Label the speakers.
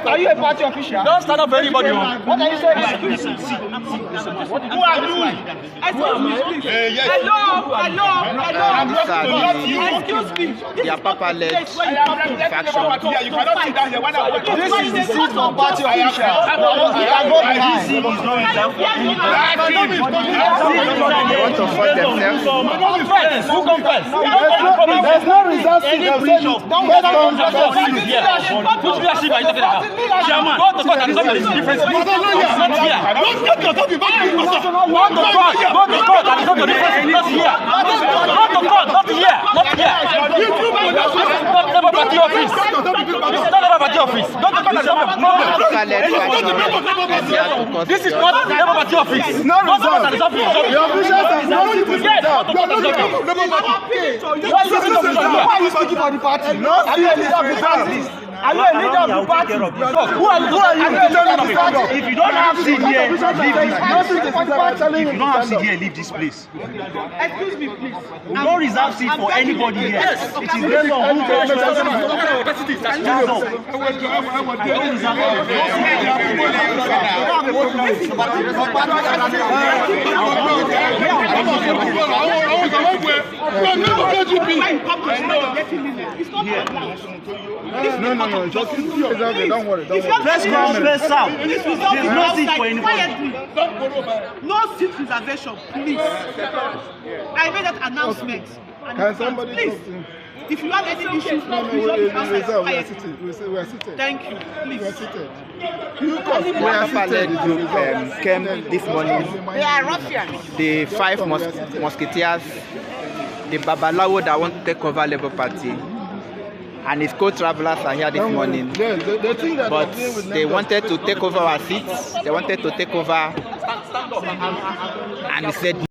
Speaker 1: Are you a party official?
Speaker 2: Don't stand up for anybody.
Speaker 1: What are you saying?
Speaker 3: Who are you?
Speaker 4: Excuse me, please. Hello. Excuse me.
Speaker 5: The Apapa-led faction.
Speaker 3: You cannot sit down here when I'm
Speaker 1: This is the seat for party official.
Speaker 5: They want to fight themselves.
Speaker 2: Who confess?
Speaker 1: There's no result.
Speaker 2: Any breach of put leadership are you talking about? Chairman, go to court and resolve this difference. Not here. Go to court and resolve the difference. Not here. Go to court, not here. Not here. Not Labour Party office. Not Labour Party office. Go to court and resolve the problem. This is not Labour Party office.
Speaker 1: It's not result. The officials have no result. Why are you speaking for the party? Are you a leader of the party? Are you a leader of the party? Who are you?
Speaker 3: If you don't have seat here, leave this place.
Speaker 4: Excuse me, please.
Speaker 3: We don't reserve seat for anybody here. It is based on who goes
Speaker 1: No, just don't worry.
Speaker 3: Let's go straight out. There's no seat for anybody.
Speaker 4: No seat reservation, please. I made that announcement.
Speaker 1: Can somebody
Speaker 4: please? If you have any issues, resolve outside quietly.
Speaker 1: We are seated.
Speaker 4: Thank you. Please.
Speaker 1: We are seated.
Speaker 5: Apapa-led group came this morning.
Speaker 4: They are Russians.
Speaker 5: The 5 musketeers, the Babalawo that want to take over Labour Party, and his co-travelers are here this morning. But they wanted to take over our seats. They wanted to take over, and he said